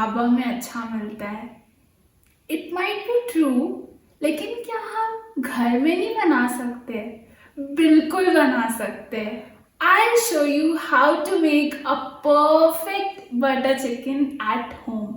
ढाबा में अच्छा मिलता है। इट माइट बी ट्रू, लेकिन क्या हम घर में नहीं बना सकते? बिल्कुल बना सकते हैं। I'll show you how to make a perfect butter chicken at home.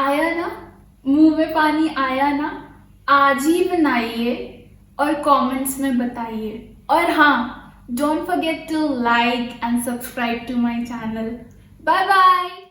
आया ना, मुंह में पानी आया ना, आज ही बनाइए और कमेंट्स में बताइए. और हाँ, don't forget to like and subscribe to my channel. Bye bye.